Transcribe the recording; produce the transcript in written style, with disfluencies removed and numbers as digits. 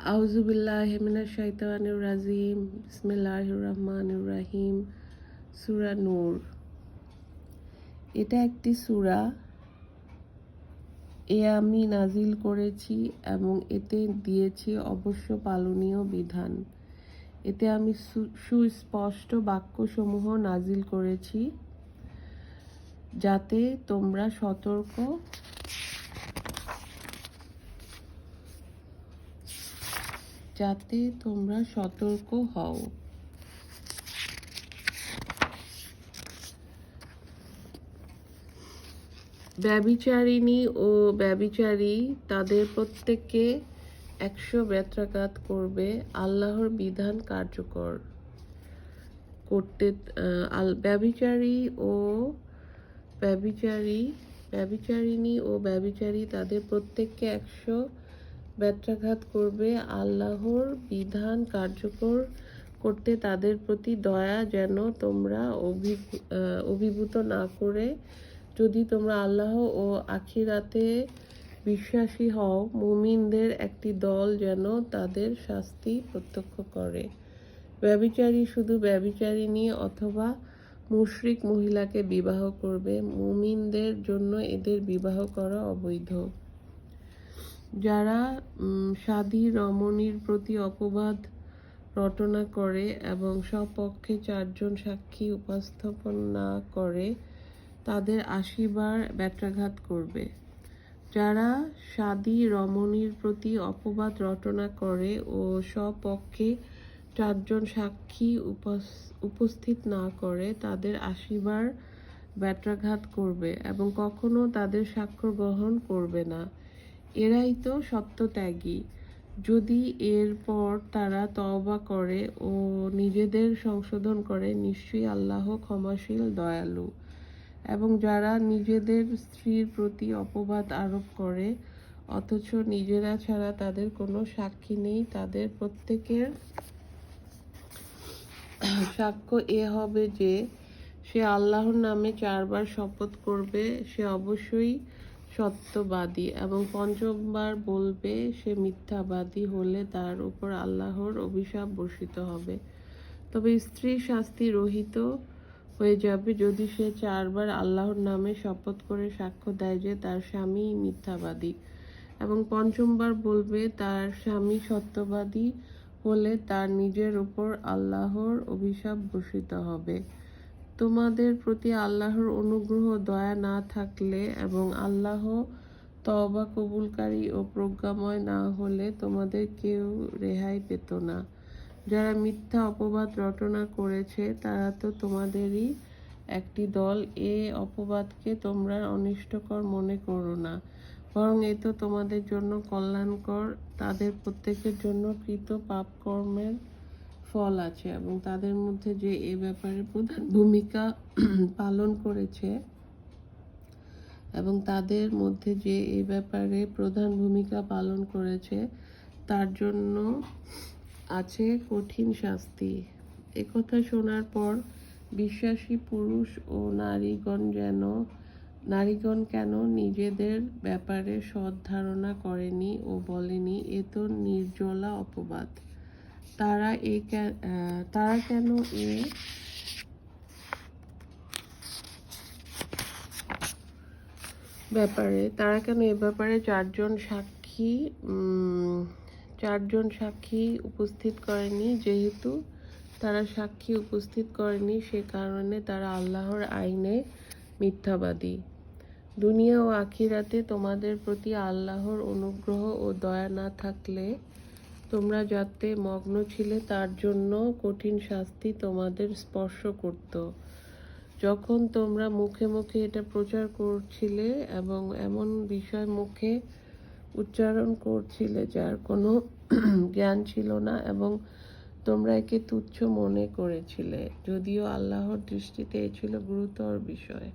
আউযুবিল্লাহি মিনাশ শাইতানির রাজিম। বিসমিল্লাহির রহমানির রহিম। সূরা নূর। এটা একটি সূরা, আমি নাজিল করেছি এবং এতে দিয়েছি অবশ্য পালনীয় বিধান। এতে আমি সুস্পষ্ট বাক্যসমূহ নাজিল করেছি যাতে তোমরা সতর্ক হও। ব্যভিচারিণী ও ব্যভিচারী তাদের প্রত্যেককে 100 বেত্রাঘাত করবে আল্লাহর বিধান কার্যকর করতে। ব্যভিচারিণী ও ব্যভিচারী তাদের প্রত্যেককে 100 বেত্রাঘাত করবে আল্লাহর বিধান কার্যকর করতে তাদের প্রতি দয়া যেন তোমরা অভিভূত না করে, যদি তোমরা আল্লাহ ও আখিরাতে বিশ্বাসী হও, মুমিনদের একটি দল যেন তাদের শাস্তি প্রত্যক্ষ করে। ব্যভিচারী শুধু ব্যভিচারিণী অথবা মুশরিক মহিলাকে বিবাহ করবে, মুমিনদের জন্য এদের বিবাহ করা অবৈধ। যারা সাধী রমণীর প্রতি অপবাদ রটনা করে এবং স্বপক্ষে 4 জন সাক্ষী উপস্থাপন না করে, তাদের 80 বার বেত্রাঘাত করবে। যারা সাধী রমণীর প্রতি অপবাদ রটনা করে ও স্বপক্ষে 4 জন সাক্ষী উপস্থিত না করে, তাদের 80 বার বেত্রাঘাত করবে এবং কখনো তাদের সাক্ষ্য গ্রহণ করবে না। এরাই তো সত্যত্যাগী। যদি এরপর তারা তওবা করে ও নিজেদের সংশোধন করে, নিশ্চয়ই আল্লাহ ক্ষমাশীল দয়ালু। এবং যারা নিজেদের স্ত্রীর প্রতি অপবাদ আরোপ করে অথচ নিজেরা ছাড়া তাদের কোনো সাক্ষী নেই, তাদের প্রত্যেকের সাক্ষ্য এ হবে যে সে আল্লাহর নামে 4 বার শপথ করবে সে অবশ্যই সত্যবাদী, এবং 5ম বার বলবে সে মিথ্যাবাদী হলে তার উপর আল্লাহর অভিশাপ বর্ষিত হবে। তবে স্ত্রী শাস্তি রহিত হয়ে যাবে যদি সে 4 বার আল্লাহর নামে শপথ করে সাক্ষ্য দেয় যে তার স্বামী মিথ্যাবাদী, এবং 5ম বার বলবে তার স্বামী সত্যবাদী হলে তার নিজের উপর আল্লাহর অভিশাপ বর্ষিত হবে। তোমাদের প্রতি আল্লাহর অনুগ্রহ দয়া না থাকলে এবং আল্লাহ তওবা কবুলকারী ও প্রজ্ঞাময় না হলে তোমাদের কেউ রেহাই পেত না। যারা মিথ্যা অপবাদ রটনা করেছে তারা তো তোমাদেরই একটি দল। এ অপবাদকে তোমরা অনিষ্টকর মনে করো না, বরং এ তো তোমাদের জন্য কল্যাণকর। তাদের প্রত্যেকের জন্য কৃত পাপকর্মের ফল আছে এবং তাদের মধ্যে যে এ ব্যাপারে প্রধান ভূমিকা পালন করেছে তার জন্য আছে কঠিন শাস্তি। একথা শোনার পর বিশ্বাসী পুরুষ ও নারীগণ কেন নিজেদের ব্যাপারে সৎ ধারণা করেনি ও বলেনি, এ তো নির্জলা অপবাদ। তারা কেন এ ব্যাপারে 4 জন সাক্ষী উপস্থিত করেনি। যেহেতু তারা সাক্ষী উপস্থিত করেনি, সে কারণে তারা আল্লাহর আইনে মিথ্যাবাদী। দুনিয়া ও আখিরাতে তোমাদের প্রতি আল্লাহর অনুগ্রহ ও দয়া না থাকলে তোমরা যাতে মগ্ন ছিলে তার জন্য কঠিন শাস্তি তোমাদের স্পর্শ করত। যখন তোমরা মুখে মুখে এটা প্রচার করছিলে এবং এমন বিষয় মুখে উচ্চারণ করছিলে যার কোনো জ্ঞান ছিল না, এবং তোমরা একে তুচ্ছ মনে করেছিলে, যদিও আল্লাহর দৃষ্টিতে এ ছিল গুরুতর বিষয়।